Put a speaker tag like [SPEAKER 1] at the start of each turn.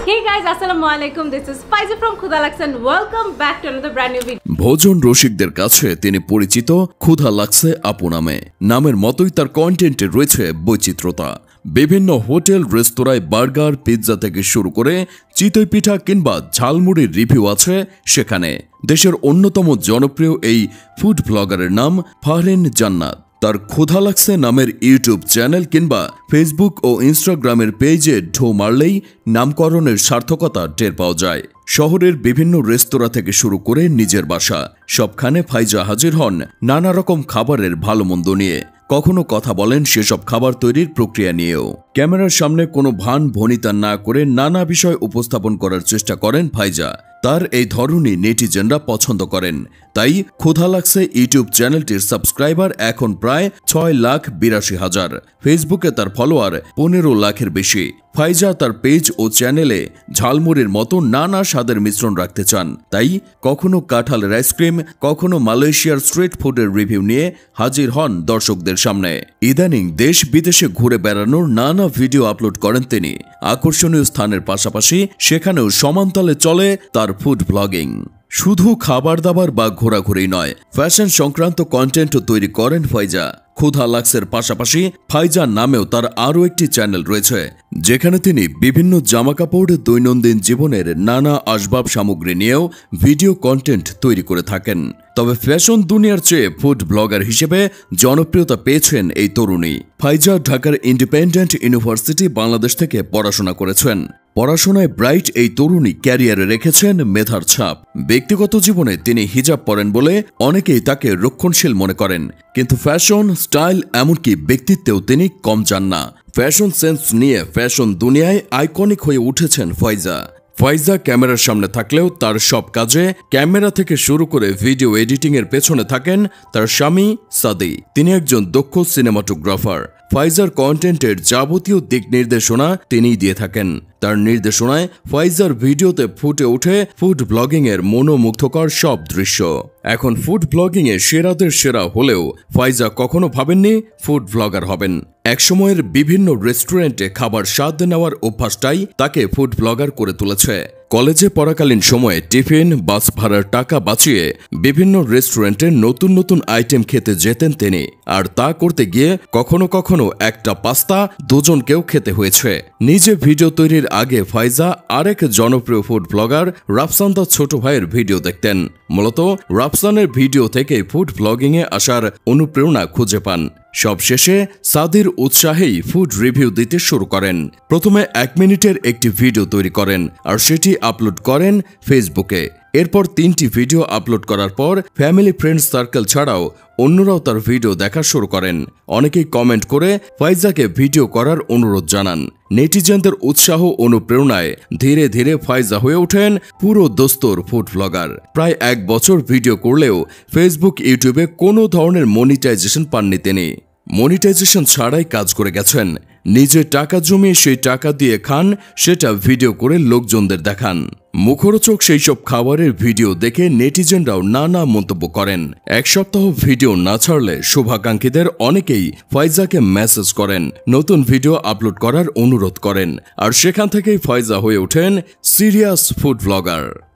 [SPEAKER 1] Hey guys, Assalamualaikum. This is Faiza from Khuda Lagse and welcome back to another brand new video.
[SPEAKER 2] ভোজন রসিকদের কাছে তিনি পরিচিত ক্ষুধা লাগছে আপু নামে। নামের মতোই তার কন্টেন্টে রয়েছে বৈচিত্র্যতা। বিভিন্ন হোটেল রেস্তোরাঁয় বার্গার পিৎজা থেকে শুরু করে চিতই পিঠা কিংবা ঝালমুড়ির রিভিউ আছে সেখানে। দেশের অন্যতম জনপ্রিয় এই ফুড ব্লগারের নাম ফাহরিন জান্নাত। তার ক্ষুধা লাগছে নামের ইউটিউব চ্যানেল কিংবা ফেসবুক ও ইনস্টাগ্রামের পেজে ঢো মারলেই নামকরণের সার্থকতা টের পাওয়া যায়। শহরের বিভিন্ন রেস্তোরাঁ থেকে শুরু করে নিজের বাসা সবখানে ফাইজা হাজির হন নানা রকম খাবারের ভালো মন্দ নিয়ে। কখনো কথা বলেন সেসব খাবার তৈরির প্রক্রিয়া নিয়েও। ক্যামেরার সামনে কোনো ভান ভনিতা না করে নানা বিষয় উপস্থাপন করার চেষ্টা করেন ফাইজা। তার এই ধরনই নেটিজেনরা পছন্দ করেন। তাই ক্ষুধা লাগছে ইউটিউব চ্যানেলটির সাবস্ক্রাইবার এখন প্রায় 6,82,000। ফেসবুকে তার ফলোয়ার 15 লাখের বেশি। ফাইজা তার পেজ ও চ্যানেলে ঝালমুড়ির মতো নানা স্বাদের মিশ্রণ রাখতে চান। তাই কখনো কাঁঠালের আইসক্রিম, কখনো মালয়েশিয়ার স্ট্রিট ফুডের রিভিউ নিয়ে হাজির হন দর্শকদের সামনে। ইদানিং দেশ বিদেশে ঘুরে বেড়ানোর নানা ভিডিও আপলোড করেন তিনি। আকর্ষণীয় স্থানের পাশাপাশি সেখানেও সমানতালে চলে তার ফুড ব্লগিং। শুধু খাবার দাবার বা ঘোরাঘুরি নয়, ফ্যাশন সংক্রান্ত কন্টেন্টও তৈরি করেন ফাইজা। ক্ষুধা লাগসের পাশাপাশি ফাইজা নামেও তার আরও একটি চ্যানেল রয়েছে, যেখানে তিনি বিভিন্ন জামাকাপড়, দৈনন্দিন জীবনের নানা আসবাব সামগ্রী নিয়েও ভিডিও কন্টেন্ট তৈরি করে থাকেন। তবে ফ্যাশন দুনিয়ার চেয়ে ফুড ব্লগার হিসেবে জনপ্রিয়তা পেয়েছেন এই তরুণী। ফাইজা ঢাকার ইন্ডিপেন্ডেন্ট ইউনিভার্সিটি বাংলাদেশ থেকে পড়াশোনা করেছেন। পড়াশোনায় ব্রাইট এই তরুণী ক্যারিয়ারে রেখেছেন মেধার ছাপ। ব্যক্তিগত জীবনে তিনি হিজাব পরেন বলে অনেকেই তাকে রক্ষণশীল মনে করেন, কিন্তু ফ্যাশন, স্টাইল এমনকি ব্যক্তিত্বেও তিনি কম যান না। ফ্যাশন সেন্স নিয়ে ফ্যাশন দুনিয়ায় আইকনিক হয়ে উঠেছেন ফাইজা। ফাইজা ক্যামেরার সামনে থাকলেও তার সব কাজে ক্যামেরা থেকে শুরু করে ভিডিও এডিটিংয়ের পেছনে থাকেন তার স্বামী সাদি। তিনি একজন দক্ষ সিনেমাটোগ্রাফার। ফাইজার কন্টেন্টের যাবতীয় দিক নির্দেশনা তিনিই দিয়ে থাকেন। তার নির্দেশনায় ফাইজার ভিডিওতে ফুটে ওঠে ফুড ব্লগিংয়ের মনোমুগ্ধকর সব দৃশ্য। এখন ফুড ব্লগিংয়ে সেরাদের সেরা হলেও ফাইজা কখনো ভাবেননি ফুড ব্লগার হবেন। একসময়ের বিভিন্ন রেস্টুরেন্টে খাবার স্বাদ নেওয়ার অভ্যাসটাই তাকে ফুড ব্লগার করে তুলেছে। কলেজে পড়াকালীন সময়ে টিফিন, বাস ভাড়ার টাকা বাঁচিয়ে বিভিন্ন রেস্টুরেন্টে নতুন নতুন আইটেম খেতে যেতেন তিনি। আর তা করতে গিয়ে কখনো কখনো একটা পাস্তা দুজনকেও খেতে হয়েছে। নিজে ভিডিও তৈরির আগে ফাইজা আরেক জনপ্রিয় ফুড ব্লগার রাফসান তার ছোট ভাইয়ের ভিডিও দেখতেন। মূলত রাফসানের ভিডিও থেকে ফুড ব্লগিংয়ে আসার অনুপ্রেরণা খুঁজে পান। সবশেষে সাদির উৎসাহেই ফুড রিভিউ দিতে শুরু করেন। প্রথমে 1 মিনিটের একটি ভিডিও তৈরি করেন আর সেটি আপলোড করেন ফেসবুকে। এরপর 3টি ভিডিও আপলোড করার পর ফ্যামিলি ফ্রেন্ডস সার্কেল ছাড়াও অন্যরাও তার ভিডিও দেখা শুরু করেন। অনেকেই কমেন্ট করে ফাইজাকে ভিডিও করার অনুরোধ জানান। নেটিজেনদের উৎসাহ অনুপ্রেরণায় ধীরে ধীরে ফাইজা হয়ে ওঠেন পুরো দোস্তর ফুড ব্লগার। প্রায় 1 বছর ভিডিও করলেও ফেসবুক, ইউটিউবে কোনো ধরনের মনিটাইজেশন পাননি তিনি। মনিটাইজেশন ছাড়াই কাজ করে গেছেন। নিজে টাকা জমিয়ে সেই টাকা দিয়ে খান, সেটা ভিডিও করে লোকজনদের দেখান। মুখরোচক সেই সব খাবারের ভিডিও দেখে নেটিজেনরাও নানা মন্তব্য করেন। 1 সপ্তাহ ভিডিও না ছাড়লে শুভাকাঙ্ক্ষীদের অনেকেই ফাইজাকে মেসেজ করেন, নতুন ভিডিও আপলোড করার অনুরোধ করেন। আর সেখান থেকেই ফাইজা হয়ে ওঠেন সিরিয়াস ফুড ব্লগার।